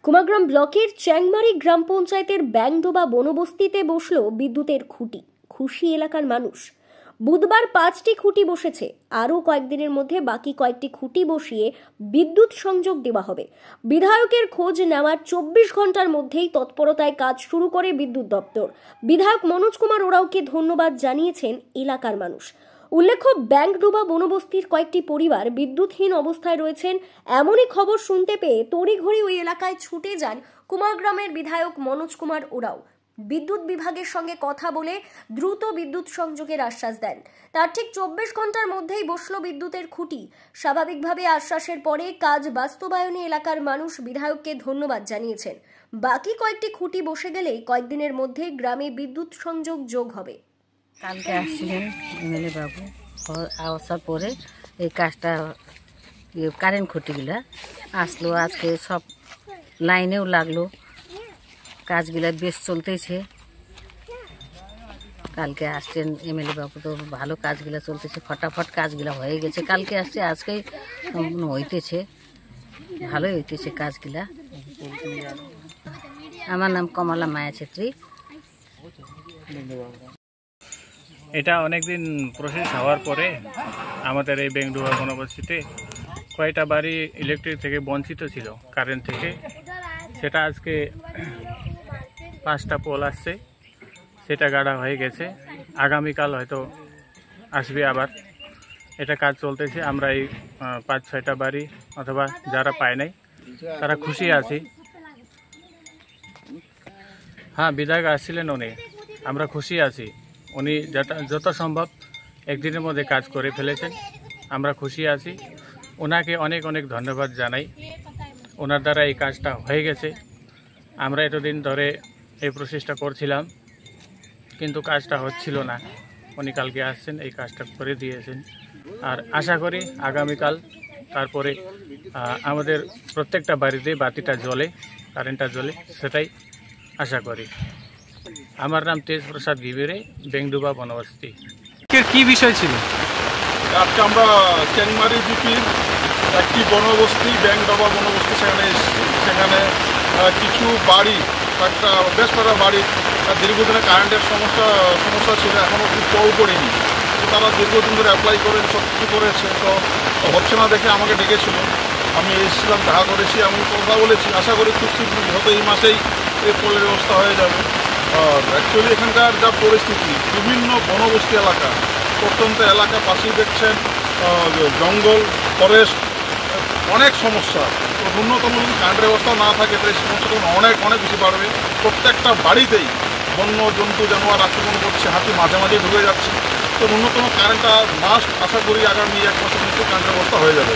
কুমারগ্রাম ব্লকের চ্যাংমারি গ্রাম পঞ্চায়েতের ব্যাংডোবা বনবস্তিতে বসলো বিদ্যুতের খুঁটি। খুশি এলাকার মানুষ। বুধবার 5টি খুঁটি বসেছে। আরও কয়েকদিনের মধ্যে বাকি কয়েকটি খুঁটি বসিয়ে বিদ্যুৎ সংযোগ দেওয়া হবে। বিধায়কের খোঁজ নেওয়ার 24 ঘন্টার মধ্যেই তৎপরতায় কাজ শুরু করে বিদ্যুৎ দপ্তর। বিধায়ক মনোজ কুমার ওরাওকে ধন্যবাদ জানিয়েছেন এলাকার মানুষ। উল্লেখ্য, ব্যাংডোবা বনবস্তির কয়েকটি পরিবার বিদ্যুৎহীন অবস্থায় রয়েছেন। এমনই খবর শুনতে পেয়ে তড়িঘড়ি ওই এলাকায় ছুটে যান কুমারগ্রামের বিধায়ক মনোজ কুমার ওরাও। বিদ্যুৎ বিভাগের সঙ্গে কথা বলে দ্রুত বিদ্যুৎ সংযোগের আশ্বাস দেন। তার ঠিক 24 ঘন্টার মধ্যেই বসলো বিদ্যুতের খুঁটি। স্বাভাবিকভাবে আশ্বাসের পরে কাজ বাস্তবায়নে এলাকার মানুষ বিধায়ককে ধন্যবাদ জানিয়েছেন। বাকি কয়েকটি খুঁটি বসে গেলেই কয়েকদিনের মধ্যে গ্রামে বিদ্যুৎ সংযোগ যোগ হবে। কালকে আসছিলেন এমএলএ বাবু, আসার পরে এই কাজটা কারেন্ট খুঁটিগুলা আসলো, আজকে সব লাইনেও লাগলো, কাজগুলা বেশ চলতেছে। কালকে আসছেন এমএলএ বাবু, তো ভালো কাজগুলা চলতেছে, ফটাফট কাজগুলা হয়ে গেছে। কালকে আসছে, আজকেই সম্পূর্ণ হইতেছে, ভালোই হইতেছে কাজগুলা। আমার নাম কমলা মায়া ছেত্রী। এটা অনেকদিন প্রসেস হওয়ার পরে আমাদের এই ব্যাংডোবা বনবস্তিতে কয়টা বাড়ি ইলেকট্রিক থেকে বঞ্চিত ছিল, কারেন্ট থেকে। সেটা আজকে 5টা পোল আসছে, সেটা গাড়া হয়ে গেছে। আগামীকাল হয়তো আসবে আবার। এটা কাজ চলতেছে। আমরা এই 5-6টা বাড়ি অথবা যারা পায় নাই তারা খুশি আছি। হ্যাঁ, বিধায়ক আসছিলেন উনি, আমরা খুশি আছি। উনি যত সম্ভব একদিনের মধ্যে কাজ করে ফেলেছেন, আমরা খুশি আছি। ওনাকে অনেক অনেক ধন্যবাদ জানাই। ওনার দ্বারা এই কাজটা হয়ে গেছে। আমরা এতদিন ধরে এই প্রচেষ্টা করছিলাম, কিন্তু কাজটা হচ্ছিল না। উনি কালকে আসছেন, এই কাজটা করে দিয়েছেন। আর আশা করি আগামীকাল তারপরে আমাদের প্রত্যেকটা বাড়িতে বাতিটা জ্বলে, কারেন্টটা জ্বলে, সেটাই আশা করি। আমার নাম তেজ প্রসাদ গিবিরে, ব্যাংডোবা বনবস্তি। কি বিষয় ছিল? আজকে আমরা চ্যাংমারি জিপির একটি বনবস্তি, ব্যাংডোবা বনবস্তি, সেখানে এসেছি। সেখানে কিছু বাড়ি, বেশ কটা বাড়ি দীর্ঘদিনে কারেন্টের সমস্যা ছিল, এখনও খুব কল করেনি। তারা দীর্ঘদিন ধরে অ্যাপ্লাই করে সব কিছু করেছে, তো হচ্ছে না দেখে আমাকে ডেকেছিল। আমি এসেছিলাম, দেখা করেছি, আমি কথা বলেছি। আশা করি খুব শীঘ্রই, হয়তো এই মাসেই এই পোলের ব্যবস্থা হয়ে যাবে। আর অ্যাকচুয়ালি এখানকার যা পরিস্থিতি, বিভিন্ন বনবস্তি এলাকা, প্রত্যন্ত এলাকা, পাশেই দেখছেন জঙ্গল, ফরেস্ট, অনেক সমস্যা। তো ন্যূনতম যদি কারেন্টের ব্যবস্থা না থাকে তাই সমস্যাটা অনেক অনেক বেশি বাড়বে। প্রত্যেকটা বাড়িতেই বন্য জন্তু জানোয়ার আক্রমণ করছে, হাতি মাঝে মাঝে ঢুকে যাচ্ছে। তো ন্যূনতম কারেন্টটা মাস্ট। আশা করি আগামী 1 মাসের মধ্যে কারেন্টের ব্যবস্থা হয়ে যাবে।